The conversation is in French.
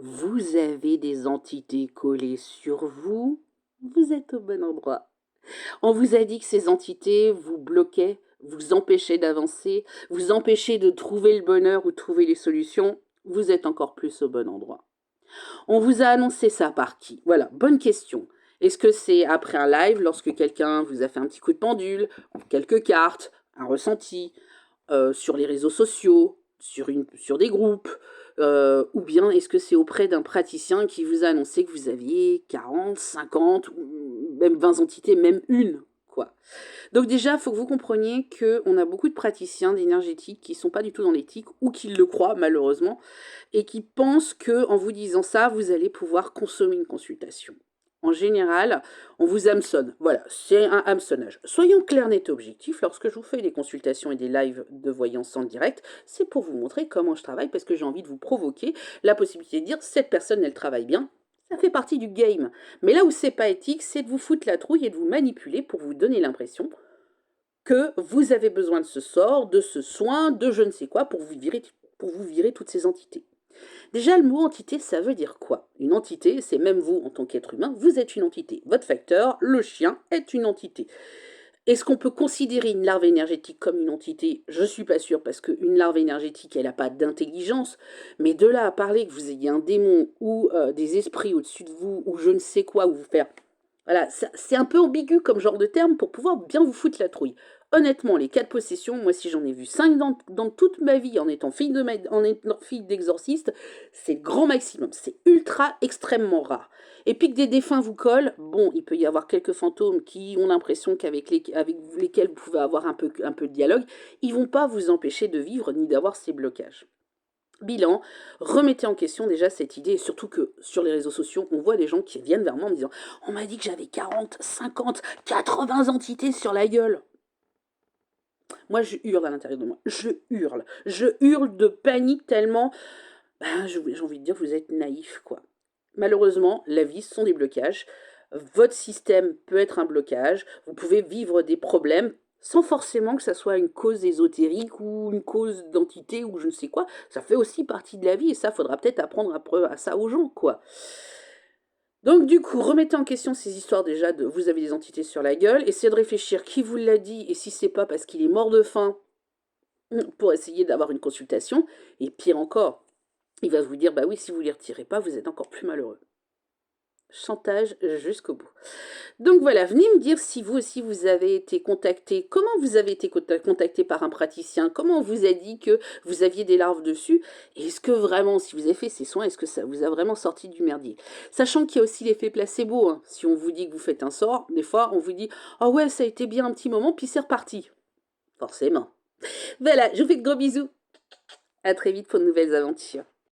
vous avez des entités collées sur vous, vous êtes au bon endroit. On vous a dit que ces entités vous bloquaient, vous empêchaient d'avancer, vous empêchaient de trouver le bonheur ou de trouver les solutions, vous êtes encore plus au bon endroit. On vous a annoncé ça par qui? Voilà, bonne question. Est-ce que c'est après un live, lorsque quelqu'un vous a fait un petit coup de pendule, quelques cartes, un ressenti, sur les réseaux sociaux, sur des groupes, ou bien est-ce que c'est auprès d'un praticien qui vous a annoncé que vous aviez 40, 50, ou même 20 entités, même une, quoi. Donc déjà, il faut que vous compreniez qu'on a beaucoup de praticiens d'énergétique qui ne sont pas du tout dans l'éthique, ou qui le croient malheureusement, et qui pensent qu'en vous disant ça, vous allez pouvoir consommer une consultation. En général, on vous hameçonne. Voilà, c'est un hameçonnage. Soyons clairs, nets et objectifs. Lorsque je vous fais des consultations et des lives de voyance en direct, c'est pour vous montrer comment je travaille, parce que j'ai envie de vous provoquer la possibilité de dire cette personne, elle travaille bien. Ça fait partie du game. Mais là où c'est pas éthique, c'est de vous foutre la trouille et de vous manipuler pour vous donner l'impression que vous avez besoin de ce sort, de ce soin, de je ne sais quoi pour vous virer toutes ces entités. Déjà, le mot entité, ça veut dire quoi? Une entité, c'est même vous en tant qu'être humain, vous êtes une entité. Votre facteur, le chien, est une entité. Est-ce qu'on peut considérer une larve énergétique comme une entité? Je ne suis pas sûre, parce qu'une larve énergétique, elle n'a pas d'intelligence. Mais de là à parler que vous ayez un démon ou des esprits au-dessus de vous, ou je ne sais quoi, ou vous faire... Voilà, c'est un peu ambigu comme genre de terme pour pouvoir bien vous foutre la trouille. Honnêtement, les cas de possession, moi si j'en ai vu 5 dans toute ma vie en étant en étant fille d'exorciste, c'est le grand maximum. C'est ultra extrêmement rare. Et puis que des défunts vous collent, bon, il peut y avoir quelques fantômes qui ont l'impression avec lesquels vous pouvez avoir un peu de dialogue, ils vont pas vous empêcher de vivre ni d'avoir ces blocages. Bilan, remettez en question déjà cette idée, et surtout que sur les réseaux sociaux, on voit des gens qui viennent vers moi en me disant « On m'a dit que j'avais 40, 50, 80 entités sur la gueule !» Moi, je hurle à l'intérieur de moi. Je hurle. Je hurle de panique tellement, ben, j'ai envie de dire, vous êtes naïf, quoi. Malheureusement, la vie, ce sont des blocages. Votre système peut être un blocage. Vous pouvez vivre des problèmes sans forcément que ça soit une cause ésotérique ou une cause d'entité ou je ne sais quoi. Ça fait aussi partie de la vie et ça, faudra peut-être apprendre à ça aux gens, quoi. Donc du coup, remettez en question ces histoires déjà de vous avez des entités sur la gueule, essayez de réfléchir qui vous l'a dit et si c'est pas parce qu'il est mort de faim pour essayer d'avoir une consultation, et pire encore, il va vous dire bah oui, si vous ne les retirez pas, vous êtes encore plus malheureux. Chantage jusqu'au bout. Donc voilà, venez me dire si vous aussi vous avez été contacté, comment vous avez été contacté par un praticien, comment on vous a dit que vous aviez des larves dessus, et est-ce que vraiment, si vous avez fait ces soins, est-ce que ça vous a vraiment sorti du merdier? Sachant qu'il y a aussi l'effet placebo, hein. Si on vous dit que vous faites un sort, des fois on vous dit « Oh ouais, ça a été bien un petit moment, puis c'est reparti. » Forcément. Voilà, je vous fais de gros bisous. À très vite pour de nouvelles aventures.